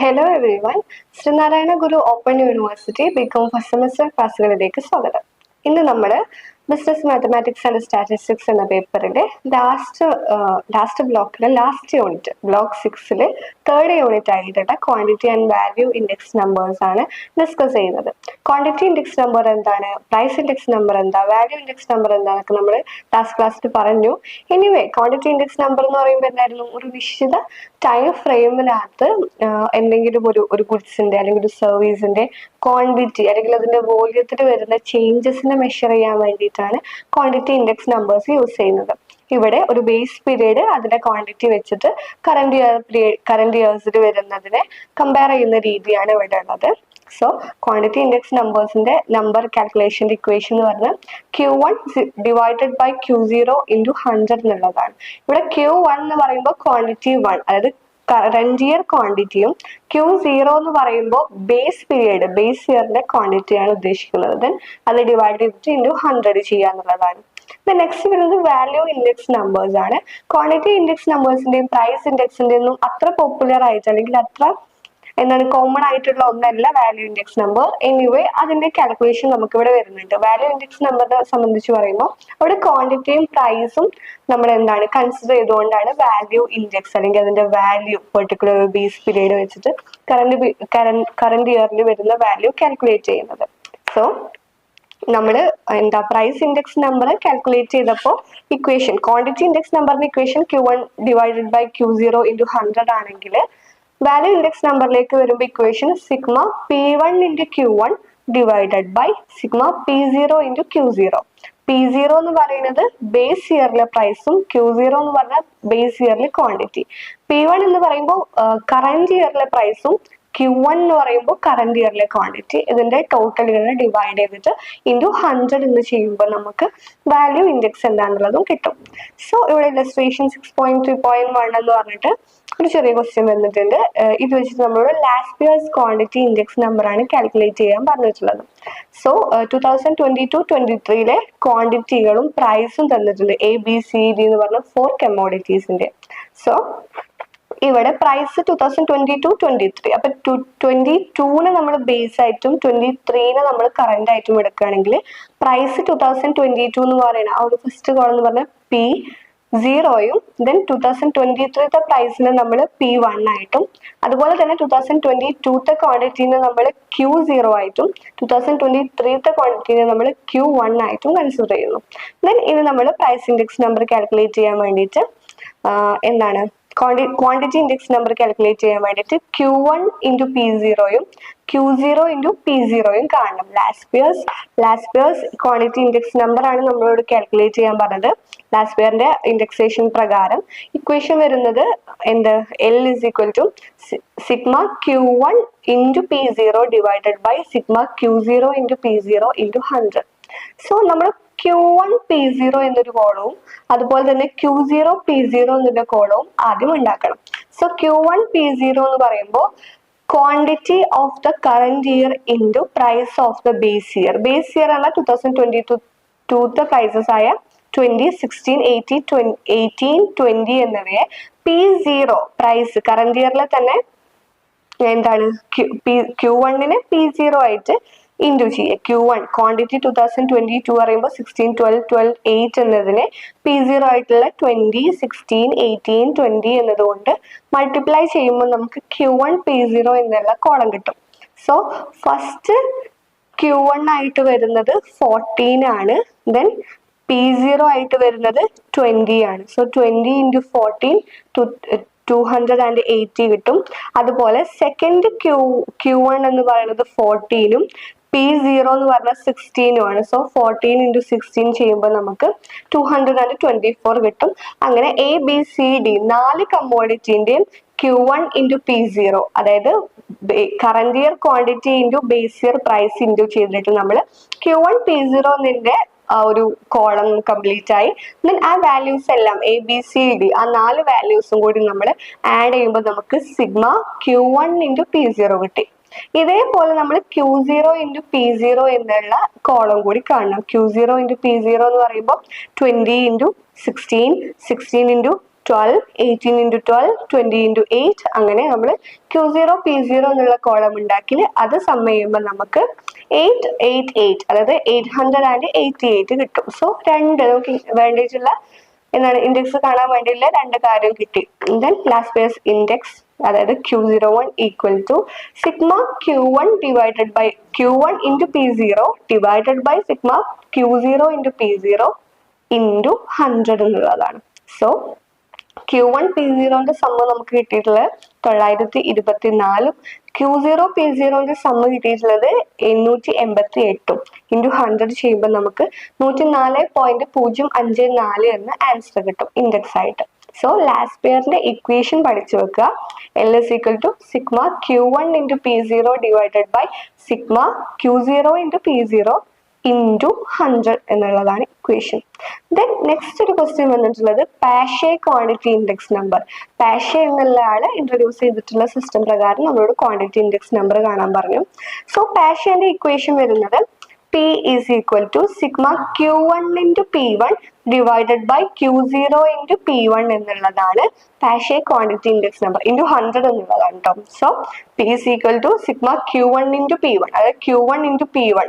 Hello everyone, Sreenarayana Guru open university BCom first semester ക്ലാസ്സുകളിലേക്ക് സ്വാഗതം. ഇന്ന് നമ്മൾ ബിസിനസ് മാത്തമാറ്റിക്സ് ആൻഡ് സ്റ്റാറ്റിസ്റ്റിക്സ് എന്ന പേപ്പറിന്റെ ലാസ്റ്റ് ബ്ലോക്കിലെ last unit block 6 third unit ആയിട്ടുള്ള quantity and value index numbers ആണ് ഡിസ്കസ് ചെയ്യുന്നത്. ക്വാണ്ടിറ്റി ഇൻഡെക്സ് നമ്പർ എന്താണ്, പ്രൈസ് ഇൻഡെക്സ് നമ്പർ എന്താ, വാല്യൂ ഇൻഡെക്സ് നമ്പർ എന്താണെന്നൊക്കെ നമ്മൾ ലാസ്റ്റ് ക്ലാസ്സിൽ പറഞ്ഞു. എനിവേ ക്വാണ്ടിറ്റി ഇൻഡെക്സ് നമ്പർ എന്ന് പറയുമ്പോൾ എന്തായിരുന്നു, ഒരു നിശ്ചിത ടൈം ഫ്രെയിമിനകത്ത് എന്തെങ്കിലും ഒരു ഗുഡ്സിന്റെ അല്ലെങ്കിൽ ഒരു സർവീസിന്റെ ക്വാണ്ടിറ്റി അല്ലെങ്കിൽ അതിന്റെ വോള്യത്തിൽ വരുന്ന ചേഞ്ചസിനെ മെഷർ ചെയ്യാൻ വേണ്ടിയിട്ടാണ് ക്വാണ്ടിറ്റി ഇൻഡെക്സ് നമ്പേഴ്സ് യൂസ് ചെയ്യുന്നത്. ഇവിടെ ഒരു ബേസ് പീരീഡ് അതിന്റെ ക്വാണ്ടിറ്റി വെച്ചിട്ട് കറന്റ് ഇയേഴ്സിൽ വരുന്നതിനെ കമ്പയർ ചെയ്യുന്ന രീതിയാണ് ഇവിടെ ഉള്ളത്. സോ ക്വാണ്ടിറ്റി ഇൻഡെക്സ് നമ്പേഴ്സിന്റെ നമ്പർ കാൽക്കുലേഷന്റെ ഇക്വേഷൻ എന്ന് പറഞ്ഞാൽ Q1 divided by Q0 into 100 എന്നുള്ളതാണ്. ഇവിടെ Q1 എന്ന് പറയുമ്പോൾ ക്വാണ്ടിറ്റി 1, അതായത് കറന്റ് ഇയർ ക്വാണ്ടിറ്റിയും Q0 എന്ന് പറയുമ്പോൾ ബേസ് ഇയറിന്റെ ക്വാണ്ടിറ്റിയാണ് ഉദ്ദേശിക്കുന്നത്. ദെൻ അത് ഡിവൈഡ് ചെയ്തിട്ട് ഇൻറ്റു 100 ചെയ്യാന്നുള്ളതാണ്. നെക്സ്റ്റ് വരുന്നത് വാല്യൂ ഇൻഡെക്സ് നമ്പേഴ്സ് ആണ്. ക്വാണ്ടിറ്റി ഇൻഡെക്സ് നമ്പേഴ്സിന്റെയും പ്രൈസ് ഇൻഡെക്സിന്റെയും ഒന്നും അത്ര പോപ്പുലർ ആയിട്ട് അല്ലെങ്കിൽ അത്ര കോമൺ ആയിട്ടുള്ള ഒന്നല്ല വാല്യൂ ഇൻഡെക്സ് നമ്പർ. എനിവേ അതിന്റെ കാൽക്കുലേഷൻ നമുക്ക് ഇവിടെ വരുന്നുണ്ട്. വാല്യൂ ഇൻഡെക്സ് നമ്പറിനെ സംബന്ധിച്ച് പറയുമ്പോൾ അവിടെ ക്വാണ്ടിറ്റിയും പ്രൈസും നമ്മൾ കൺസിഡർ ചെയ്തുകൊണ്ടാണ് വാല്യൂ ഇൻഡെക്സ് അല്ലെങ്കിൽ അതിന്റെ വാല്യൂ പെർട്ടിക്കുലർ ബേസ് പീരീഡ് വെച്ചിട്ട് കറന്റ് ഇയറിൽ വരുന്ന വാല്യൂ കാൽക്കുലേറ്റ് ചെയ്യുന്നത്. സോ നമ്മൾ പ്രൈസ് ഇൻഡെക്സ് നമ്പർ കാൽക്കുലേറ്റ് ചെയ്തപ്പോൾ ഇക്വേഷൻ ക്വാണ്ടിറ്റി ഇൻഡെക്സ് നമ്പറിന്റെ equation Q1 divided by Q0 into 100 ആണെങ്കിൽ വാല്യൂ ഇൻഡെക്സ് നമ്പറിലേക്ക് വരുമ്പോൾ equation sigma P1 into Q1 divided by sigma P0 into Q0. P0 എന്ന് പറയുന്നത് ബേസ് ഇയറിലെ പ്രൈസും Q0 എന്ന് പറഞ്ഞാൽ ബേസ് ഇയറിലെ ക്വാണ്ടിറ്റി. P1 എന്ന് പറയുമ്പോൾ കറന്റ് ഇയറിലെ പ്രൈസും Q1 എന്ന് പറയുമ്പോൾ കറന്റ് ഇയറിലെ ക്വാണ്ടിറ്റി. ഇതിന്റെ ടോട്ടൽ ഇങ്ങനെ ഡിവൈഡ് ചെയ്തിട്ട് ഇൻറ്റു 100 എന്ന് ചെയ്യുമ്പോൾ നമുക്ക് വാല്യൂ ഇൻഡെക്സ് എന്താണെന്നുള്ളതും കിട്ടും. സോ ഇവിടെ ഇലസ്ട്രേഷൻ 6.3.1 എന്ന് പറഞ്ഞിട്ട് ഒരു ചെറിയ ക്വസ്റ്റ്യൻ വന്നിട്ടുണ്ട്. ഇത് വെച്ചിട്ട് നമ്മളോട് last years quantity index number ആണ് കാൽക്കുലേറ്റ് ചെയ്യാൻ പറഞ്ഞിട്ടുള്ളത്. സോ 2022-23 ക്വാണ്ടിറ്റികളും പ്രൈസും തന്നിട്ടുണ്ട്, ABCD എന്ന് പറഞ്ഞ 4 കമ്മോഡിറ്റീസിന്റെ. സോ ഇവിടെ പ്രൈസ് 2022-23, അപ്പൊ 22 നമ്മൾ ബേസ് ആയിട്ടും 23 നമ്മൾ കറന്റ് ആയിട്ടും എടുക്കുകയാണെങ്കിൽ പ്രൈസ് 2022 എന്ന് പറയുന്ന ആ ഒരു ഫസ്റ്റ് കോളം എന്ന് പറഞ്ഞാൽ P0യും ദെൻ 2023 പ്രൈസിന് നമ്മൾ P1 ആയിട്ടും, അതുപോലെ തന്നെ 2022 ക്വാണ്ടിറ്റിനെ നമ്മൾ Q0 ആയിട്ടും 2023 ക്വാണ്ടിറ്റിനെ നമ്മൾ Q1 ആയിട്ടും കൺസിഡർ ചെയ്യുന്നു. ദെൻ ഇത് നമ്മൾ പ്രൈസ് ഇൻഡെക്സ് നമ്പർ കാൽക്കുലേറ്റ് ചെയ്യാൻ വേണ്ടിയിട്ട് ക്വാണ്ടിറ്റി ഇൻഡെക്സ് നമ്പർ കാൽക്കുലേറ്റ് ചെയ്യാൻ വേണ്ടിയിട്ട് Q1 ഇൻറ്റു P0യും Q0 ഇൻറ്റു P0യും കാണണം. Last years quantity index number ആണ് നമ്മളോട് കാൽക്കുലേറ്റ് ചെയ്യാൻ പറഞ്ഞത്. ലാസ്റ്റ് ഇയറിന്റെ ഇൻഡെക്സേഷൻ പ്രകാരം ഇക്വേഷൻ വരുന്നത് L is equal to sigma Q1 into P0 divided by sigma Q0 into P0 into 100. So നമ്മൾ Q1 P0 എന്നൊരു കോളവും അതുപോലെ തന്നെ Q0 P0 എന്നുള്ള കോളവും ആദ്യം ഉണ്ടാക്കണം. സോ Q1 P0 എന്ന് പറയുമ്പോൾ quantity of the current year into price of the base year. Base year അല്ല 2022 പ്രൈസസ് ആയ 2016, 18, 20 എന്നിവയെ P0 പ്രൈസ് കറന്റ് ഇയറിലെ തന്നെ Q1 P0 ആയിട്ട് ഇൻറ്റു ചെയ്യുക. Q1 ക്വാണ്ടിറ്റി 2022 പറയുമ്പോൾ 16, 12, 12, 8 എന്നതിനെ P0 ആയിട്ടുള്ള 20, 16, 18, 20 എന്നതുകൊണ്ട് മൾട്ടിപ്ലൈ ചെയ്യുമ്പോൾ നമുക്ക് Q1 P0 എന്നുള്ള കോളം കിട്ടും. സോ ഫസ്റ്റ് Q1 ആയിട്ട് വരുന്നത് 14 ആണ്, ദെൻ P0 ആയിട്ട് വരുന്നത് 20 ആണ്. സോ 20 ഇൻറ്റു 14 280 കിട്ടും. അതുപോലെ സെക്കൻഡ് Q1 എന്ന് പറയുന്നത് 14ഉം P0 എന്ന് പറഞ്ഞാൽ 16ഉമാണ്. സോ 14 ഇൻറ്റു 16 ചെയ്യുമ്പോൾ നമുക്ക് 224 കിട്ടും. അങ്ങനെ ABCD 4 കമ്മോഡിറ്റിന്റെയും Q1 ഇൻറ്റു P0, അതായത് current year quantity into base year price into ചെയ്തിട്ട് നമ്മൾ Q1 P0 എന്നതിന്റെ ആ ഒരു കോളം കംപ്ലീറ്റ് ആയി. ദെൻ ആ വാല്യൂസ് എല്ലാം ABCD ആ 4 വാല്യൂസും കൂടി നമ്മൾ ആഡ് ചെയ്യുമ്പോൾ നമുക്ക് സിഗ്മ Q1 ഇൻറ്റു P0 കിട്ടി. ഇതേപോലെ നമ്മൾ Q0 ഇൻറ്റു P0 എന്നുള്ള കോളം കൂടി കാണണം. Q0 ഇൻറ്റു P0 എന്ന് പറയുമ്പോൾ 20 ഇൻറ്റു 16, 16 ഇൻറ്റു 12, 18 into 12, 20 into 8 അങ്ങനെ നമ്മൾ Q0 P0 എന്നുള്ള കോളം ഉണ്ടാക്കി അത് സം ചെയ്യുമ്പോൾ നമുക്ക് 888 അതായത് 888 കിട്ടും. സോ രണ്ട് നമുക്ക് വേണ്ടിയിട്ടുള്ള എന്താണ് ഇൻഡെക്സ് കാണാൻ വേണ്ടിയുള്ള രണ്ട് കാര്യം കിട്ടി. ദെൻ ലാസ്റ്റ് പേഴ്സ് ഇൻഡെക്സ് അതായത് Q01 equal to sigma Q1 divided by Q1 into P0 divided by sigma Q0 into P0 into 100 എന്നുള്ളതാണ്. സോ Q1 P0ന്റെ സമ്മ് നമുക്ക് കിട്ടിയിട്ടുള്ളത് 924, Q0 P0ന്റെ സമ്മ് കിട്ടിയിട്ടുള്ളത് 888 ഇൻറ്റു 100 ചെയ്യുമ്പോൾ നമുക്ക് 104.054 എന്ന ആൻസർ കിട്ടും ഇൻഡെക്സ് ആയിട്ട്. സോ ലാസ്റ്റ് പെയറിന്റെ ഇക്വേഷൻ പഠിച്ചു വെക്കുക. L is equal to sigma Q1 into P0 divided by sigma Q0 into P0 into 100 എന്നുള്ളതാണ് ഇക്വേഷൻ. ദെൻ നെക്സ്റ്റ് ഒരു ക്വസ്റ്റ്യൻ വന്നിട്ടുള്ളത് Paasche quantity index number. Paasche എന്നുള്ള ആള് ഇൻട്രൊഡ്യൂസ് ചെയ്തിട്ടുള്ള സിസ്റ്റം പ്രകാരം നമ്മളോട് ക്വാണ്ടിറ്റി ഇൻഡെക്സ് നമ്പർ കാണാൻ പറഞ്ഞു. സോ പാഷെന്റെ ഇക്വേഷൻ വരുന്നത് P is equal to sigma Q1 into P1 divided by Q0 into P1 എന്നുള്ളതാണ് Paasche quantity index number into 100 എന്നുള്ളതാണ് കേട്ടോ. So P is equal to sigma Q1 into P1 അതായത് Q1 into P1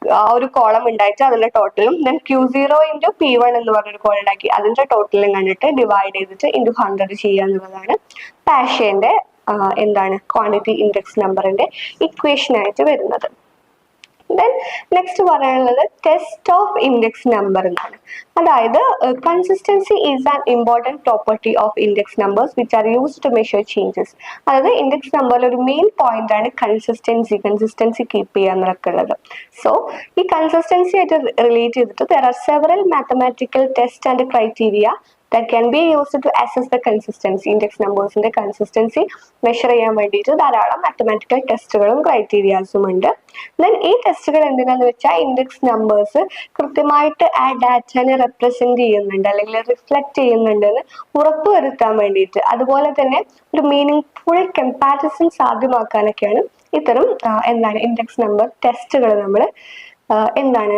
ആ ഒരു column ഉണ്ടായിട്ട് അതിന്റെ ടോട്ടലും then Q0 into P1 എന്ന് പറഞ്ഞൊരു കോളം ഉണ്ടാക്കി അതിന്റെ ടോട്ടലും കണ്ടിട്ട് ഡിവൈഡ് ചെയ്തിട്ട് ഇൻറ്റു 100 ചെയ്യുക എന്നുള്ളതാണ് പാഷെന്റെ എന്താണ് ക്വാണ്ടിറ്റി ഇൻഡെക്സ് നമ്പറിന്റെ ഇക്വേഷൻ ആയിട്ട് വരുന്നത്. ദെൻ നെക്സ്റ്റ് പറയാനുള്ളത് ടെസ്റ്റ് ഓഫ് ഇൻഡെക്സ് നമ്പർ എന്നാണ്. അതായത് consistency is an important property of index numbers which are used to measure ചേഞ്ചസ്. അതായത് ഇൻഡെക്സ് നമ്പറിൽ ഒരു മെയിൻ പോയിന്റ് ആണ് കൺസിസ്റ്റൻസി കീപ്പ് ചെയ്യുക എന്നൊക്കെ ഉള്ളത്. സോ ഈ കൺസിസ്റ്റൻസി ആയിട്ട് റിലേറ്റ് ചെയ്തിട്ട് there are several mathematical test and criteria that can be used to assess the consistency. Index നമ്പേഴ്സിന്റെ കൺസിസ്റ്റൻസി മെഷർ ചെയ്യാൻ വേണ്ടിയിട്ട് ധാരാളം മാത്തമാറ്റിക്കൽ ടെസ്റ്റുകളും ക്രൈറ്റീരിയാസും ഉണ്ട്. ദെൻ ഈ ടെസ്റ്റുകൾ എന്തിനാന്ന് വെച്ചാൽ ഇൻഡെക്സ് നമ്പേഴ്സ് കൃത്യമായിട്ട് ആ ഡാറ്റനെ റെപ്രസെന്റ് ചെയ്യുന്നുണ്ട് അല്ലെങ്കിൽ റിഫ്ലക്ട് ചെയ്യുന്നുണ്ട് എന്ന് ഉറപ്പുവരുത്താൻ വേണ്ടിയിട്ട്, അതുപോലെ തന്നെ ഒരു മീനിങ് ഫുൾ കമ്പാരിസൺ സാധ്യമാക്കാനൊക്കെയാണ് ഇത്തരം എന്താണ് ഇൻഡെക്സ് നമ്പർ ടെസ്റ്റുകൾ നമ്മൾ എന്താണ്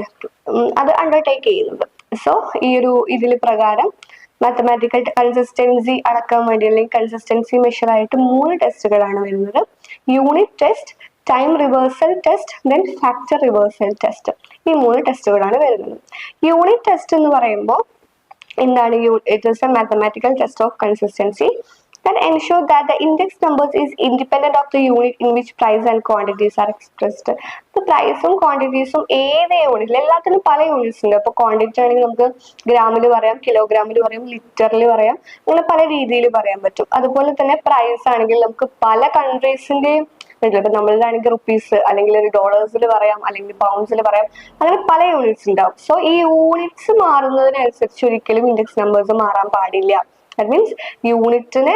അത് അണ്ടർടേക്ക് ചെയ്യുന്നത്. സോ ഈ ഒരു ഇതിൽ പ്രകാരം മാത്തമാറ്റിക്കൽ കൺസിസ്റ്റൻസി അളക്കാൻ വേണ്ടി അല്ലെങ്കിൽ കൺസിസ്റ്റൻസി മെഷർ ആയിട്ട് 3 ടെസ്റ്റുകളാണ് വരുന്നത്. Unit test, time reversal test, then factor reversal test. ഈ 3 ടെസ്റ്റുകളാണ് വരുന്നത്. യൂണിറ്റ് ടെസ്റ്റ് എന്ന് പറയുമ്പോൾ എന്താണ്? It is A mathematical test of consistency that ensure that the index numbers is independent of the unit in which price and quantities are expressed. The price ഉം ക്വാണ്ടിറ്റീസും ഏത് യൂണിറ്റിൽ, എല്ലാത്തിനും പല യൂണിറ്റ്സ് ഉണ്ട്. ഇപ്പോൾ ക്വാണ്ടിറ്റി ആണെങ്കിൽ നമുക്ക് ഗ്രാമിൽ പറയാം, കിലോഗ്രാമിൽ പറയാം, ലിറ്ററിൽ പറയാം, അങ്ങനെ പല രീതിയിൽ പറയാൻ പറ്റും. അതുപോലെ തന്നെ പ്രൈസ് ആണെങ്കിൽ നമുക്ക് പല കൺട്രീസിന്റെയും ഇപ്പൊ നമ്മളിലാണെങ്കിൽ റുപ്പീസ് അല്ലെങ്കിൽ ഡോളേഴ്സിൽ പറയാം, അല്ലെങ്കിൽ പൗണ്ട്സിൽ പറയാം, അങ്ങനെ പല യൂണിറ്റ്സ് ഉണ്ടാവും. സോ ഈ യൂണിറ്റ്സ് മാറുന്നതിനനുസരിച്ച് ഒരിക്കലും ഇൻഡെക്സ് നമ്പേഴ്സ് മാറാൻ പാടില്ല. ദാറ്റ് മീൻസ് യൂണിറ്റിനെ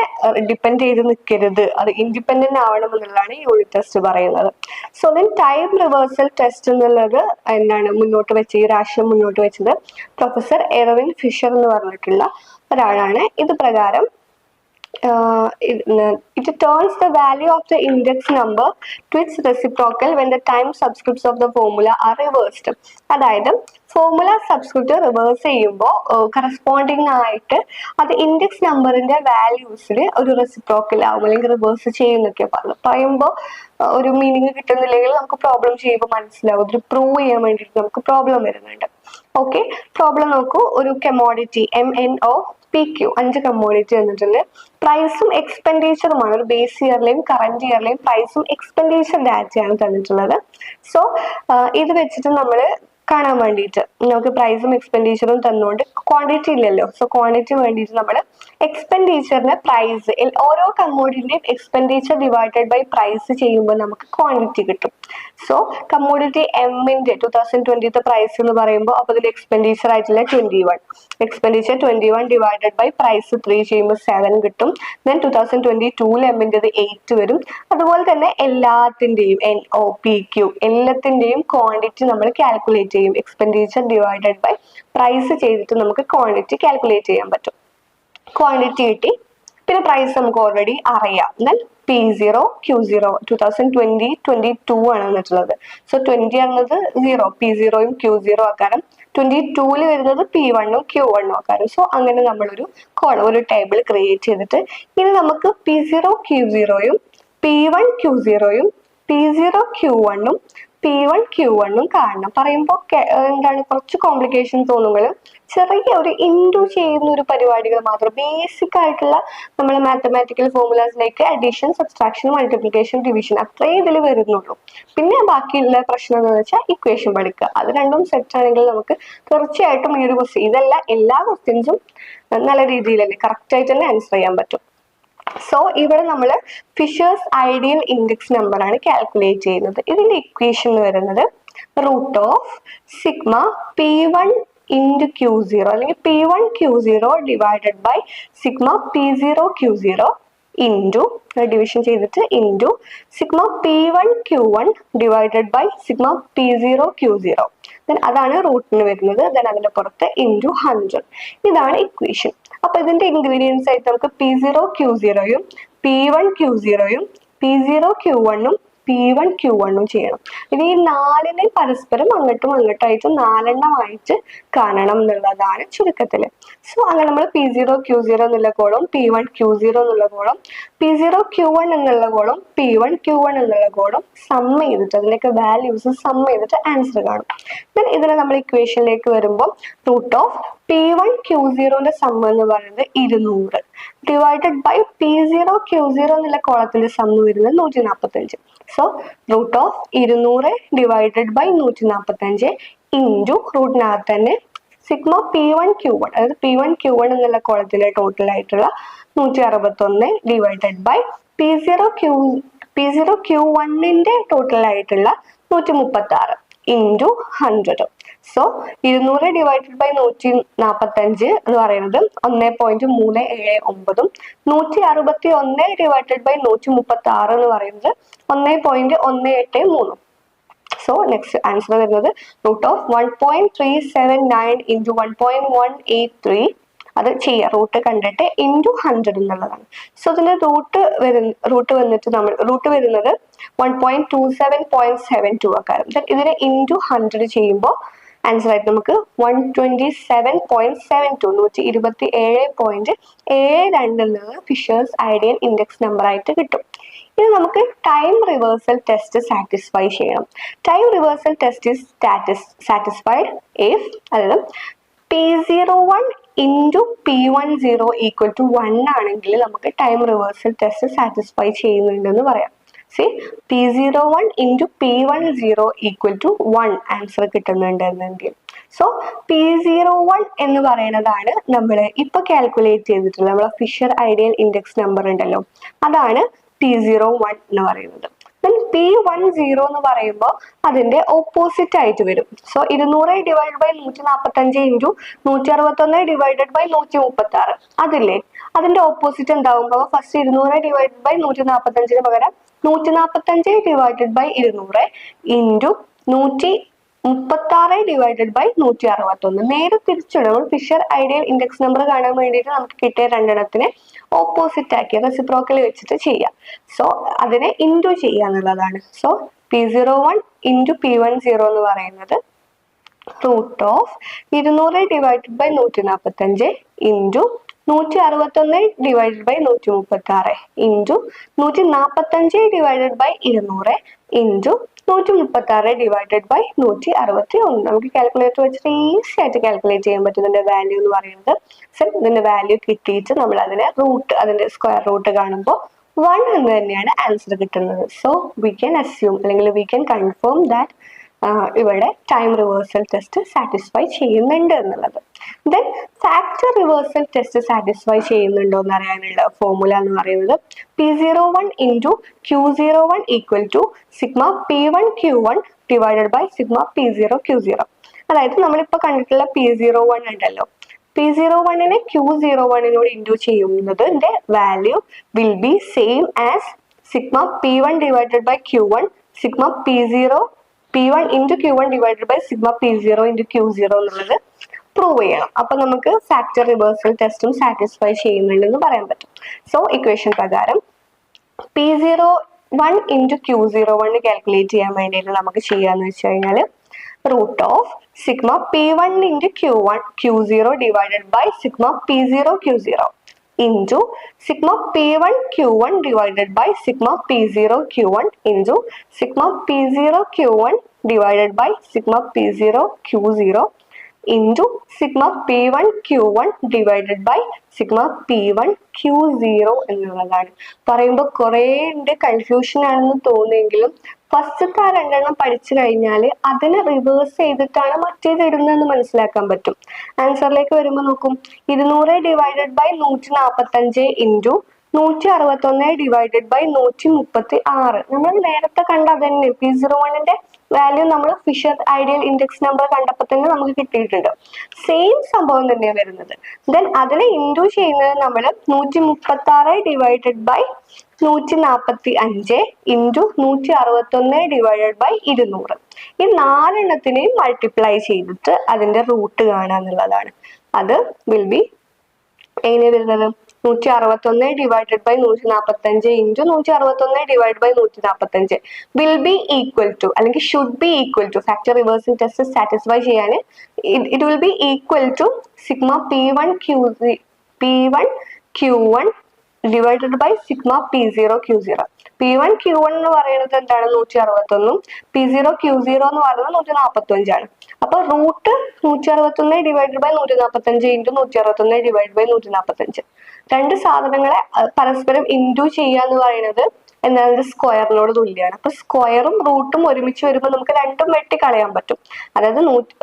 ഡിപ്പെൻഡ് ചെയ്ത് നിൽക്കരുത്, അത് ഇൻഡിപെൻഡന്റ് ആവണം എന്നുള്ളതാണ് യൂണിറ്റ് ടെസ്റ്റ് പറയുന്നത്. So then time reversal test എന്നുള്ളത് എന്താണ് മുന്നോട്ട് വെച്ച് ഈ രാഷ്ട്രം മുന്നോട്ട് വെച്ചത് പ്രൊഫസർ എർവിൻ ഫിഷർ എന്ന് പറഞ്ഞിട്ടുള്ള ഒരാളാണ്. ഇത് പ്രകാരം it turns the value of the index number to its reciprocal when the time subscripts of the formula are reversed. അതായത് ഫോർമുല സബ്സ്ക്രിപ്റ്റ് റിവേഴ്സ് ചെയ്യുമ്പോൾ കറസ്പോണ്ടിങ് ആയിട്ട് അത് ഇൻഡെക്സ് നമ്പറിന്റെ വാല്യൂസിൽ ഒരു റെസിപ്രോക്കൽ ആവും അല്ലെങ്കിൽ റിവേഴ്സ് ചെയ്യുന്നൊക്കെ പറയുമ്പോൾ ഒരു മീനിങ് കിട്ടുന്നില്ലെങ്കിൽ നമുക്ക് പ്രോബ്ലം ചെയ്യുമ്പോൾ മനസ്സിലാവും. ഇത് പ്രൂവ് ചെയ്യാൻ വേണ്ടിയിട്ട് നമുക്ക് പ്രോബ്ലം വരുന്നുണ്ട്. ഓക്കെ, പ്രോബ്ലം നോക്കൂ. ഒരു കമോഡിറ്റി MNOPQ 5 കമോഡിറ്റി വന്നിട്ടുണ്ട്. പ്രൈസും എക്സ്പെൻഡിച്ചറുമാണ്. ഒരു ബേസ് ഇയറിലെയും കറന്റ് ഇയറിലെയും പ്രൈസും എക്സ്പെൻഡിച്ചർ ഡാറ്റയാണ് തന്നിട്ടുള്ളത്. സോ ഇത് വെച്ചിട്ട് നമ്മൾ കാണാൻ വേണ്ടിയിട്ട് നമുക്ക് പ്രൈസും എക്സ്പെൻഡിച്ചറും തന്നുകൊണ്ട് ക്വാണ്ടിറ്റി ഇല്ലല്ലോ. സോ ക്വാണ്ടിറ്റി വേണ്ടിയിട്ട് നമ്മൾ എക്സ്പെൻഡിച്ചറിന്റെ പ്രൈസ്, ഓരോ കമ്മോഡിറ്റിന്റെയും എക്സ്പെൻഡിച്ചർ ഡിവൈഡഡ് ബൈ പ്രൈസ് ചെയ്യുമ്പോൾ നമുക്ക് ക്വാണ്ടിറ്റി കിട്ടും. സോ കമ്മോഡിറ്റി എമ്മിന്റെ 2020 പ്രൈസ് എന്ന് പറയുമ്പോൾ അപ്പോൾ അതിൽ എക്സ്പെൻഡിച്ചർ ആയിട്ടുള്ള 21, എക്സ്പെൻഡിച്ചർ 21 ഡിവൈഡഡ് ബൈ പ്രൈസ് 3 ചെയ്യുമ്പോൾ 7 കിട്ടും. ദെൻ 2022 എമ്മിൻ്റെത് 8 വരും. അതുപോലെ തന്നെ എല്ലാത്തിൻ്റെയും NOPQ എല്ലാത്തിൻ്റെയും ക്വാണ്ടിറ്റി നമ്മൾ കാൽക്കുലേറ്റ് ചെയ്യും. എക്സ്പെൻഡിച്ചർ ഡിവൈഡഡ് ബൈ പ്രൈസ് ചെയ്തിട്ട് നമുക്ക് ക്വാണ്ടിറ്റി കാൽക്കുലേറ്റ് ചെയ്യാൻ പറ്റും. ക്വാണ്ടിറ്റി കിട്ടി, പിന്നെ പ്രൈസ് നമുക്ക് ഓൾറെഡി അറിയാം. എന്നാൽ P0 Q0 2022 ആണ് വന്നിട്ടുള്ളത്. സോ 20 എന്നത് 0, P0യും Q0 ആക്കാരം. 22 വരുന്നത് P1 Q1 ആക്കാറ്. സോ അങ്ങനെ നമ്മളൊരു ഒരു ടേബിൾ ക്രിയേറ്റ് ചെയ്തിട്ട് ഇനി നമുക്ക് P0 Q0യും P1 Q0യും P0 Q1 P1 Q1 കാണണം. പറയുമ്പോൾ എന്താണ് കുറച്ച് കോംപ്ലിക്കേഷൻ തോന്നുമെങ്കിലും ചെറിയ ഒരു ഇൻഡു ചെയ്യുന്ന ഒരു പരിപാടികൾ മാത്രം, ബേസിക് ആയിട്ടുള്ള നമ്മളെ മാത്തമാറ്റിക്കൽ ഫോർമുലാസിലേക്ക് അഡീഷൻ, സബ്സ്ട്രാക്ഷൻ, മൾട്ടിപ്ലിക്കേഷൻ, ഡിവിഷൻ അത്രേ ഇതിൽ വരുന്നുള്ളൂ. പിന്നെ ബാക്കിയുള്ള പ്രശ്നം എന്ന് വെച്ചാൽ ഇക്വേഷൻ പഠിക്കുക. അത് രണ്ടും സെറ്റ് ആണെങ്കിൽ നമുക്ക് തീർച്ചയായിട്ടും ഈ ഒരു ക്വസ്റ്റ്യൻ, ഇതല്ല എല്ലാ ക്വസ്റ്റ്യൻസും നല്ല രീതിയിൽ തന്നെ കറക്റ്റ് ആയിട്ട് തന്നെ ആൻസർ ചെയ്യാൻ പറ്റും. സോ ഇവിടെ നമ്മൾ ഫിഷേഴ്സ് ഐഡിയൽ ഇൻഡെക്സ് നമ്പർ ആണ് കാൽക്കുലേറ്റ് ചെയ്യുന്നത്. ഇതിന്റെ ഇക്വേഷൻ വരുന്നത് √സിഗ്മ P1 into Q0 അല്ലെങ്കിൽ P1 Q0 divided by sigma P0 Q0 into division ചെയ്തിട്ട് into sigma P1 Q1 divided by sigma P0 Q0. Then അതാണ് റൂട്ടിന് വരുന്നത്. ദെൻ അതിന്റെ പുറത്ത് ഇൻറ്റു 100. ഇതാണ് ഇക്വേഷൻ. അപ്പൊ ഇതിന്റെ ഇൻഗ്രീഡിയൻസ് ആയിട്ട് നമുക്ക് P0 Q0യും P1 Q0യും P0 Q1 P1 Q1 ചെയ്യണം. ഇനി ഈ 4നെ പരസ്പരം അങ്ങോട്ടും അങ്ങോട്ടായിട്ട് 4 എണ്ണമായിട്ട് കാണണം എന്നുള്ളതാണ് ചുരുക്കത്തില്. സോ അങ്ങനെ നമ്മൾ P0 Q0 എന്നുള്ള കോളം, P1 Q0 എന്നുള്ള കോളം, P0 Q1 എന്നുള്ള കോളം, P1 Q1 എന്നുള്ള കോളം സം ചെയ്തിട്ട് അതിലേക്ക് വാല്യൂസ് സം ചെയ്തിട്ട് ആൻസർ കാണും. ദെൻ ഇതിനെ നമ്മൾ ഇക്വേഷനിലേക്ക് വരുമ്പോൾ P1 Q0ന്റെ സം എന്ന് പറയുന്നത് 200 ഡിവൈഡഡ് ബൈ P0 Q0 എന്നുള്ള കോളത്തിന്റെ സം വരുന്നത് 145. സോ √200 ഡിവൈഡഡ് ബൈ 145 ഇൻറ്റു റൂട്ടിനകത്ത് തന്നെ സിഗ്മ P1 Q1, അതായത് P1 Q1 എന്നുള്ള കോളത്തിലെ ടോട്ടൽ ആയിട്ടുള്ള 161 ഡിവൈഡഡ് ബൈ P0 Q1ന്റെ ടോട്ടൽ ആയിട്ടുള്ള 136 ഇൻറ്റു 100. സോ 200 ഡിവൈഡഡ് ബൈ 145 എന്ന് പറയുന്നത് 1.379, 161 ഡിവൈഡഡ് ബൈ 136 എന്ന് പറയുന്നത് 1.183. സോ നെക്സ്റ്റ് ആൻസർ വരുന്നത് √1.379 ഇൻറ്റു 1.183. അത് ചെയ്യുക, റൂട്ട് കണ്ടിട്ട് ഇൻറ്റു 100 എന്നുള്ളതാണ്. സോ ഇതിന്റെ റൂട്ട് വരുന്നത് 1.27.72 ആക്കാരം. ഇതിനെ ഇൻറ്റു 100 ചെയ്യുമ്പോൾ ആൻസർ ആയിട്ട് നമുക്ക് 127.72 127.72 എന്നത് ഫിഷേഴ്സ് ഐഡിയൽ ഇൻഡെക്സ് നമ്പർ ആയിട്ട് കിട്ടും. ഇനി നമുക്ക് ടൈം റിവേഴ്സൽ ടെസ്റ്റ് സാറ്റിസ്ഫൈ ചെയ്യണം. Time reversal test is satisfied if, അതായത് P01 ഇൻറ്റു P10 ഈക്വൽ ടു 1 ആണെങ്കിൽ നമുക്ക് ടൈം റിവേഴ്സൽ ടെസ്റ്റ് സാറ്റിസ്ഫൈ ചെയ്യുന്നുണ്ടെന്ന് പറയാം. P01 ഇൻറ്റു P10 ഈക്വൽ ടു 1 ആൻസർ കിട്ടുന്നുണ്ടെങ്കിൽ, സോ P01 എന്ന് പറയുന്നതാണ് നമ്മൾ ഇപ്പൊ കാൽക്കുലേറ്റ് ചെയ്തിട്ടുള്ള നമ്മളെ ഫിഷർ ഐഡിയൽ ഇൻഡെക്സ് നമ്പർ ഉണ്ടല്ലോ, അതാണ് P01 എന്ന് പറയുന്നത്. P10 എന്ന് പറയുമ്പോൾ അതിന്റെ ഓപ്പോസിറ്റ് ആയിട്ട് വരും. So 200 divide by 145 into 161 divided by 136 അതില്ലേ, അതിന്റെ ഓപ്പോസിറ്റ് എന്താവുമ്പോൾ ഫസ്റ്റ് 200 ഡിവൈഡ് ബൈ 145 പകരം 145 divided by 200 into 136 divided by 161. നേരെ തിരിച്ചിടും. നമ്മൾ ഫിഷർ ഐഡിയൽ ഇൻഡെക്സ് നമ്പർ കാണാൻ വേണ്ടിയിട്ട് നമുക്ക് കിട്ടിയ രണ്ടെണ്ണത്തിനെ ഓപ്പോസിറ്റ് ആക്കി റെസിപ്രോക്കൽ വെച്ചിട്ട് ചെയ്യാം. സോ അതിനെ ഇൻറ്റു ചെയ്യുക എന്നുള്ളതാണ്. സോ P01 ഇൻറ്റു P10 എന്ന് പറയുന്നത് √200 divided by 145 into 161 divided by 136 into 145 divided by 200 into 136 divided by 161. നമുക്ക് കാൽക്കുലേറ്റർ വെച്ചിട്ട് ഈസി ആയിട്ട് കാൽക്കുലേറ്റ് ചെയ്യാൻ പറ്റും ഇതിന്റെ വാല്യൂ എന്ന് പറയുന്നത്. സോ ഇതിന്റെ വാല്യൂ കിട്ടിയിട്ട് നമ്മൾ അതിന്റെ സ്ക്വയർ റൂട്ട് കാണുമ്പോൾ 1 എന്ന് തന്നെയാണ് ആൻസർ കിട്ടുന്നത്. സോ വി ക്യാൻ അസ്യൂം അല്ലെങ്കിൽ വി ക്യാൻ കൺഫേം ദാറ്റ് ഇവിടെ ടൈം റിവേഴ്സൽ ടെസ്റ്റ് സാറ്റിസ്ഫൈ ചെയ്യുന്നുണ്ട് എന്നുള്ളത്. Then factor reversal test satisfy ചെയ്യുന്നുണ്ടോ എന്ന് അറിയാനുള്ള ഫോർമുല എന്ന് പറയുന്നത് P01 into Q01 equal to sigma P1 Q1 divided by sigma P0 Q0. അതായത് നമ്മളിപ്പോൾ കണ്ടിട്ടുള്ള P01 ഉണ്ടല്ലോ, P01നെ Q01നോട് ഇൻറ്റു ചെയ്യുന്നതിന്റെ value will be same as sigma P1 divided by Q1 sigma P1 into Q1 divided by sigma P0 into Q0 എന്നുള്ളത് prove ചെയ്യണം. അപ്പൊ നമുക്ക് ഫാക്ടർ റിവേഴ്സൽ ടെസ്റ്റും സാറ്റിസ്ഫൈ ചെയ്യുന്നുണ്ടെന്ന് പറയാൻ പറ്റും. സോ ഇക്വേഷൻ പ്രകാരം P01 ഇൻറ്റു Q01 കാൽക്കുലേറ്റ് ചെയ്യാൻ വേണ്ടിയിട്ട് നമുക്ക് ചെയ്യാന്ന് വെച്ച് കഴിഞ്ഞാൽ sigma P1 into Q1 Q0 divided by sigma P0 Q0 into sigma P1 Q1 divided by sigma P0 Q1 into sigma P0 Q1 divided by sigma P0 Q0 into sigma P1 Q1 divided by sigma P1 Q0 എന്നുള്ളതാണ്. പറയുമ്പോൾ കുറേ confusion ആണെന്ന് തോന്നിയെങ്കിലും ഫസ്റ്റത്തെ ആ രണ്ടെണ്ണം പഠിച്ചു കഴിഞ്ഞാൽ അതിനെ റിവേഴ്സ് ചെയ്തിട്ടാണ് മറ്റേത് ഇടുന്നതെന്ന് മനസ്സിലാക്കാൻ പറ്റും. ആൻസറിലേക്ക് വരുമ്പോൾ നോക്കും, 200 divided by 145 into 161 divided by 136. നമ്മൾ നേരത്തെ കണ്ട അതന്നെ P01 വാല്യൂ നമ്മൾ ഫിഷർ ഐഡിയൽ ഇൻഡെക്സ് നമ്പർ കണ്ടപ്പോൾ തന്നെ നമുക്ക് കിട്ടിയിട്ടുണ്ട്. സെയിം സംഭവം തന്നെയാണ് വരുന്നത്. ദെൻ അതിനെ ഇൻറ്റു ചെയ്യുന്നത് നമ്മൾ 136 divided by 145 into 161 divided by 200. ഈ നാലെണ്ണത്തിനെയും മൾട്ടിപ്ലൈ ചെയ്തിട്ട് അതിന്റെ റൂട്ട് കാണുക എന്നുള്ളതാണ്. അത് വിൽ ബി എങ്ങനെ വരുന്നത്? 161 divided by 145 into 161 divide by 145 will be equal to അല്ലെങ്കിൽ should be equal to factor reversal test satisfy ചെയ്യാൻ it will be equal to sigma P1 Q1 divided by sigma P0 Q0. P1 Q1 എന്ന് പറയുന്നത് എന്താണ്? 161. P0 Q0 എന്ന് പറയുന്നത് 145. അപ്പൊ root 161 divided by 145 into 161 divide by 145. രണ്ട് സാധനങ്ങളെ പരസ്പരം ഇൻറ്റു ചെയ്യുക എന്ന് പറയുന്നത് എന്താണ്? സ്ക്വയറിനോട് തുല്യമാണ്. അപ്പൊ സ്ക്വയറും റൂട്ടും ഒരുമിച്ച് വരുമ്പോൾ നമുക്ക് രണ്ടും വെട്ടി കളയാൻ പറ്റും. അതായത്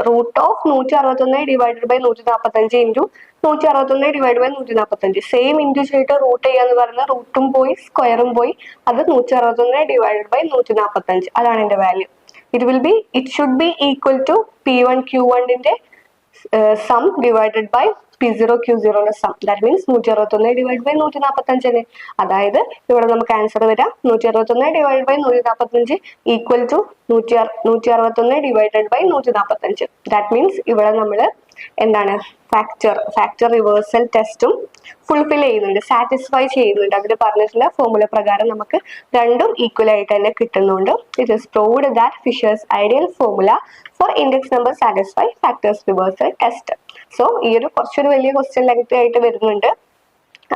root of 161 divided by 145 into 161 divide by 145. Same into ചെയ്തിട്ട് റൂട്ട് ചെയ്യാന്ന് പറയുന്നത് റൂട്ടും പോയി സ്ക്വയറും പോയി. അത് 161 ഡിവൈഡഡ് ബൈ 145. അതാണ് എന്റെ value. It should be equal to P1 Q1 sum divided by P0 Q0 sum. That means 161 divided by 145. അതായത് ഇവിടെ നമുക്ക് ആൻസർ വരാം 161 divided by 145 equal to 161 divided by 145. That means ഇവിടെ നമ്മൾ എന്താണ് ഫാക്ടർ റിവേഴ്സൽ ടെസ്റ്റും ഫുൾഫിൽ ചെയ്യുന്നുണ്ട്, സാറ്റിസ്ഫൈ ചെയ്യുന്നുണ്ട്. അവർ പറഞ്ഞിട്ടുള്ള ഫോർമുല പ്രകാരം നമുക്ക് രണ്ടും ഈക്വൽ ആയിട്ട് തന്നെ കിട്ടുന്നുണ്ട്. It is proved that Fisher's ideal formula for index number satisfy factors reversal test. So ഈ കുറച്ചൊരു വലിയ ക്വസ്റ്റ്യൻ ലെങ്ത് ആയിട്ട് വരുന്നുണ്ട്.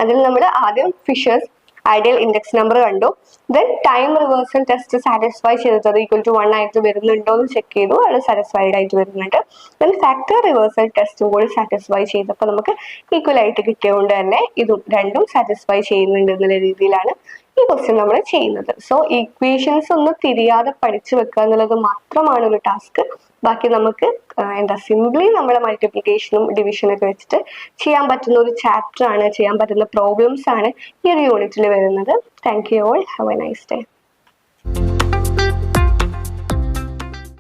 അതിൽ നമ്മൾ ആദ്യം ഫിഷേഴ്സ് ഐഡിയൽ ഇൻഡെക്സ് നമ്പർ കണ്ടു. Then time reversal test satisfy ചെയ്തത് ഈക്വൽ ടു 1 ആയിട്ട് വരുന്നുണ്ടോ എന്ന് ചെക്ക് ചെയ്തു. അത് സാറ്റിസ്ഫൈഡ് ആയിട്ട് വരുന്നുണ്ട്. ദെൻ ഫാക്ടർ റിവേഴ്സൽ ടെസ്റ്റും കൂടി സാറ്റിസ്ഫൈ ചെയ്തപ്പോൾ നമുക്ക് ഈക്വൽ ആയിട്ട് കിട്ടിയതുകൊണ്ട് തന്നെ ഇതും രണ്ടും സാറ്റിസ്ഫൈ ചെയ്യുന്നുണ്ട് എന്നുള്ള രീതിയിലാണ് ഈ ക്വസ്റ്റ്യൻ നമ്മൾ ചെയ്യുന്നത്. സോ ഈക്വേഷൻസ് ഒന്ന് തിരിയാതെ പഠിച്ചു വെക്കുക എന്നുള്ളത് മാത്രമാണ് ഒരു ടാസ്ക്. ബാക്കി നമുക്ക് സിംപ്ലി നമ്മുടെ മൾട്ടിപ്ലിക്കേഷനും ഡിവിഷനും ഒക്കെ വെച്ചിട്ട് ചെയ്യാൻ പറ്റുന്ന ഒരു ചാപ്റ്റർ ആണ്, ചെയ്യാൻ പറ്റുന്ന പ്രോബ്ലംസ് ആണ് ഈ ഒരു യൂണിറ്റിൽ വരുന്നത്. Thank you all. Have A nice day.